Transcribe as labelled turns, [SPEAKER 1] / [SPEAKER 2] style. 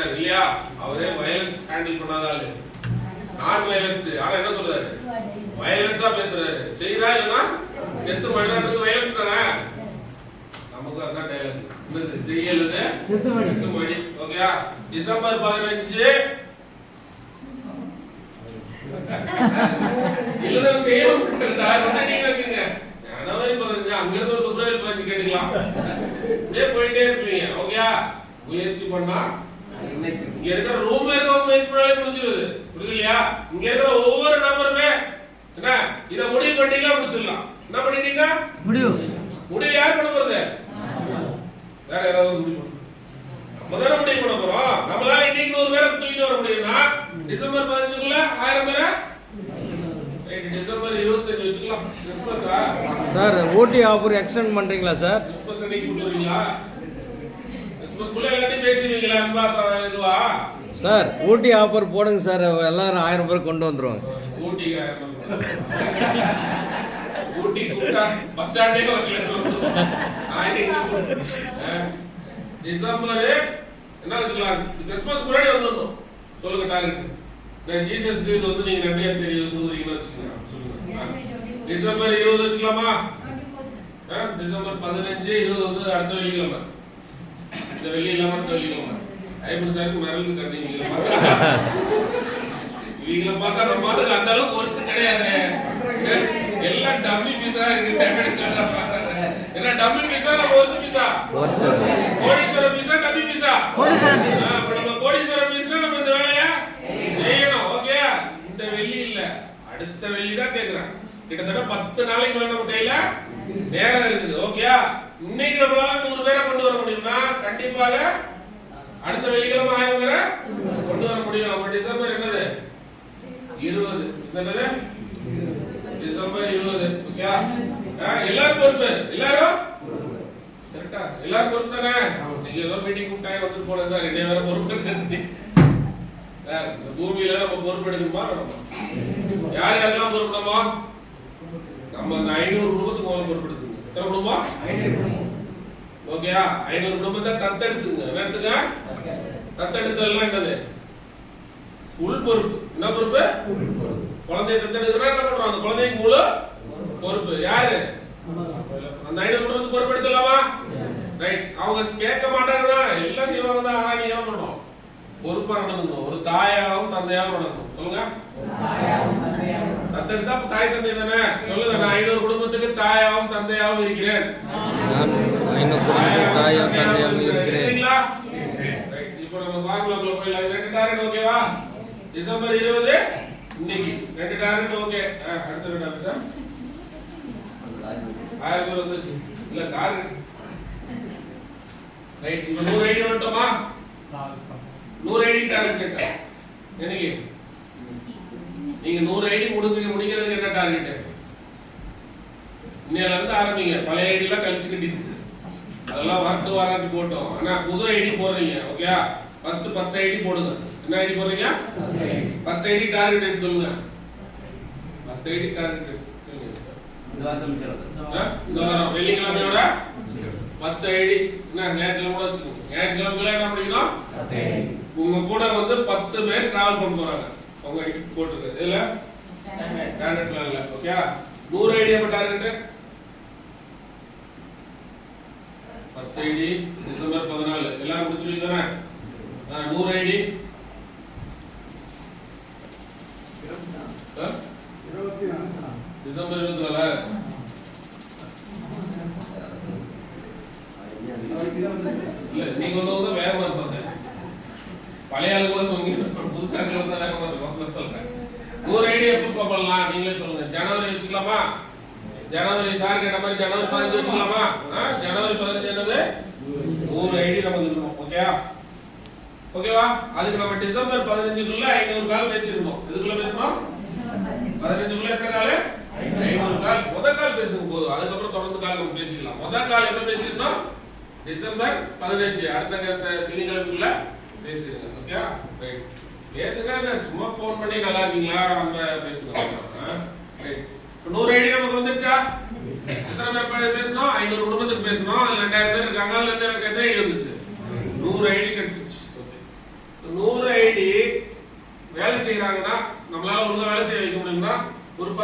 [SPEAKER 1] இருக்காரு இல்லையா? அவரே வயலன்ஸ் ஹேண்டில் பண்ணாதால நான் வயலன்ஸ். ஆனா என்ன சொல்றாரு? வயலன்ஸா பேசுறாரு. செய்யறா இல்லனா செத்து மடிறான்றது வயலன்ஸ் தானே. நமக்கு அதான் டயலாக். என்னது? செய்யலது செத்து மடி. ஓகேயா? டிசம்பர் 15 இல்லனா செய்யணும் சார். நீங்க வச்சுங்க. ஜனவரி 15 அங்க இருந்து ஒரு பிப்ரவரி 15 கேட்டுக்கலாம். அப்படியே போயிட்டே இருப்பீங்க. ஓகேயா? முயற்சி பண்ணா இங்க இருக்கிற ரூம்ல இருக்கவங்க முயற்சி பண்ணாலே முடிஞ்சிருது. புரியுது இல்லையா? இங்க இருக்கிற ஒவ்வொரு நம்பருமே என்ன இத முடிவு பண்ணிட்டீங்களா முடிச்சிடலாம். என்ன பண்ணிட்டீங்க? முடிவு யார் பண்ண போறது? வேற யாராவது முடிவு பண்ணணும். நம்ம தானே முடிவு பண்ண போறோம். நம்மளால இன்னைக்கு 100 பேரை தூக்கிட்டு வர முடியும்னா டிசம்பர் 15க்குள்ள 1000 பேரை டிசம்பர் 25 வச்சுக்கலாம். கிறிஸ்மஸா
[SPEAKER 2] சார்? ஓடி ஆஃபர் எக்ஸ்டெண்ட் பண்றீங்களா சார்?
[SPEAKER 1] கிறிஸ்மஸ் அன்னைக்கு கொடுத்துறீங்களா? கிறிஸ்மஸ்க்குள்ள எல்லாத்தையும் பேசுவீங்களா? அன்பா இதுவா
[SPEAKER 2] சார்? ஓடி ஆஃபர் போடுங்க சார். எல்லாரும் 1000 பேர் கொண்டு வந்துருவாங்க.
[SPEAKER 1] ஊட்டி கூட்டா பஸ் ஸ்டாண்டே டிசம்பர் என்ன வச்சுக்கலாம்? கிறிஸ்மஸ் முன்னாடி வந்துடணும். சொல்லுங்க டார்கெட். ஜீசஸ்க்கு இது வந்து நீங்க நம்பியா தெரியும் கொடுக்குறீங்கன்னு வச்சுக்கோங்க. சொல்லுங்க. டிசம்பர் 20 வச்சுக்கலாமா? டிசம்பர் 15 20 வந்து அடுத்த வெள்ளிக்கிழமை. இந்த வெள்ளி இல்லாம அடுத்த வெள்ளிக்கிழமை. ஐபன் சாருக்கு மரலுக்கு கட்டிங்க. இவங்களை பார்த்தா நம்ம அதுக்கு அந்த அளவுக்கு ஒருத்து கிடையாது. எல்லாம் டம்மி பீஸா இருக்கு. என்ன டம்மி பீஸா? நம்ம ஒருத்து பீஸா? கோடீஸ்வர பீஸா டம்மி பீஸா? நம்ம கோடீஸ்வர பீஸ்னா நம்ம இந்த வேலையா செய்யணும். ஓகே? இந்த வெள்ளி இல்ல, அடுத்த வெள்ளி தான் கேக்குறேன். கிட்டத்தட்ட 10 நாளைக்கு மேல நம்ம கையில நேரம் இருக்குது. ஓகேயா? இன்னைக்கு நம்மளால 100 பேரை கொண்டு வர முடியும்னா கண்டிப்பாக அடுத்த வெள்ளிக்கிழமை 1000 பேரை கொண்டு வர முடியும். அப்ப டிசம்பர் என்னது? 20. என்னது? டிசம்பர் 20. ஓகேயா? எல்லாரும் பொறுப்பு. எல்லாரும் கரெக்டா? எல்லாரும் பொறுப்பு தானே? நீங்க ஏதோ மீட்டிங் கூப்பிட்டாங்க வந்து போல சார். என்னைய வேற பொறுப்பு சேர்த்து சார். இந்த பூமியில நம்ம பொறுப்பு எடுக்கணுமா? யார் யாரெல்லாம் பொறுப்புடமா? நம்ம அந்த 500 குடும்பத்துக்கு முதல்ல பொறுப்பு எடுத்துங்க. எத்தனை குடும்பம்? 500. ஓகேயா? 500 குடும்பத்தை தத்தெடுத்துங்க. என்ன எடுத்துங்க? தத்தெடுத்தெல்லாம் என்னது? ஃபுல் பொறுப்பு. என்ன பொறுப்பு? குழந்தைய தத்தெடுக்கிறா என்ன பண்றோம்? அந்த குழந்தைக்கு முழு பொறுப்பு. யாரு? அந்த 500 குடும்பத்துக்கு பொறுப்பு எடுத்துலாமா? ரைட். அவங்க கேட்க மாட்டாங்க தான், எல்லாம் செய்வாங்க தான். ஆனா நீ என்ன பண்ணணும்? பொறுப்பா நடந்துக்கணும். ஒரு தாயாவும் தந்தையாவும் நடக்கணும். சொல்லுங்க. தத்தெடுத்தா தாய் தந்தை தானே. சொல்லுங்க. நான் 500 குடும்பத்துக்கு தாயாவும் தந்தையாவும் இருக்கிறேன்.
[SPEAKER 2] நான் 500 குடும்பத்துக்கு தாயாவும் தந்தையாவும் இருக்கிறேன்.
[SPEAKER 1] இப்போ நம்ம ஃபார்முலாக்குள்ள போயிடலாம். 2 டார்கெட் ஓகேவா? டிசம்பர் 20 இன்னைக்கு 2 டார்கெட் ஓகே. அடுத்த 2 டார்கெட் சார் 1000 பேர் வந்துருச்சு. இல்ல டார்கெட் ரைட். இப்போ 100 ஐடி வந்துட்டோமா? 100 ஐடி டார்கெட் கேட்டா என்னைக்கு நீங்க 100 ஐடி முடிக்கிறதுக்கு என்ன டார்கெட்? இன்னையில இருந்து ஆரம்பிங்க. பழைய ஐடி எல்லாம் கழிச்சு கட்டிட்டு அதெல்லாம் வாராட்டி போட்டோம். ஆனா புது ஐடி போடுறீங்க. ஓகேயா? ஃபர்ஸ்ட் 10 ஐடி போடுங்க. என்ன ஐடி போடுறீங்க? 10 ஐடி டார்கெட் சொல்லுங்க. 10 ஐடி டார்கெட் சொல்லுங்க. இந்த வாரம் வெள்ளிக்கிழமையோட 10 ஐடி. என்ன ஞாயிற்றுக்கிழமை கூட வச்சுக்கோங்க. ஞாயிற்றுக்கிழமை என்ன பண்ணிக்கணும்? உங்க கூட வந்து 10 பேர் டிராவல் பண்ண போறாங்க. உங்க ஐடி போட்டுருக்கு. இதுல ஸ்டாண்டர்ட் பிளான்ல. ஓகே? 100 ஐடி அப்ப டார்கெட் 10 ஐடி டிசம்பர் 14. எல்லாம் முடிச்சிருக்கீங்க தானே? 100 ஐடி 24 டிசம்பர் 24. இல்ல நீங்க வந்து வேகமா இருப்பாங்க. பழைய ஆளு கூட சொன்னீங்க. புதுசா இருக்கிறது வேகமா இருக்கும் சொல்றேன். 100 ஐடி எப்போ பண்ணலாம் நீங்களே சொல்லுங்க. ஜனவரி வச்சுக்கலாமா? ஜனவரி சார் கேட்ட மாதிரி ஜனவரி 15 வச்சுக்கலாமா? ஜனவரி 15 என்னது? 100 ஐடி நம்ம இருக்கணும். ஓகேவா? ஓகேவா? அதுக்கு நம்ம டிசம்பர் 15க்குள்ள 500 கால் பேசிருக்கோம். எதுக்குள்ள பேசணும்? 15க்குள்ள எத்தனை கால்? 500 கால். முதல் கால் பேசும் போது அதுக்கப்புறம் தொடர்ந்து கால் நம்ம பேசிக்கலாம். முதல் கால் எப்ப பேசிருந்தோம்? டிசம்பர் 15. அடுத்த திங்கட்கிழமைக்குள்ள பேசிடுங்க. ஓகேவா? ரைட். பேசுங்க. சும்மா போன் பண்ணி நல்லா இருக்கீங்களா நம்ம பேசுங்க. ரைட். 100 ஐடி நமக்கு வந்துருச்சா? எத்தனை பேர் பேசணும்? 500 குடும்பத்துக்கு பேசணும். 2000 பேர் இருக்காங்க. அதுல இருந்து எனக்கு எத்தனை ஐடி வந்துச்சு? 100 ஐடி கிடைச்சிருச்சு. ஓகே. 100 ஐடி வேலை செய்யறாங்கன்னா நம்மளால ஒழுங்கா வேலை செய்ய வைக்க முடியும்னா ஒரு 10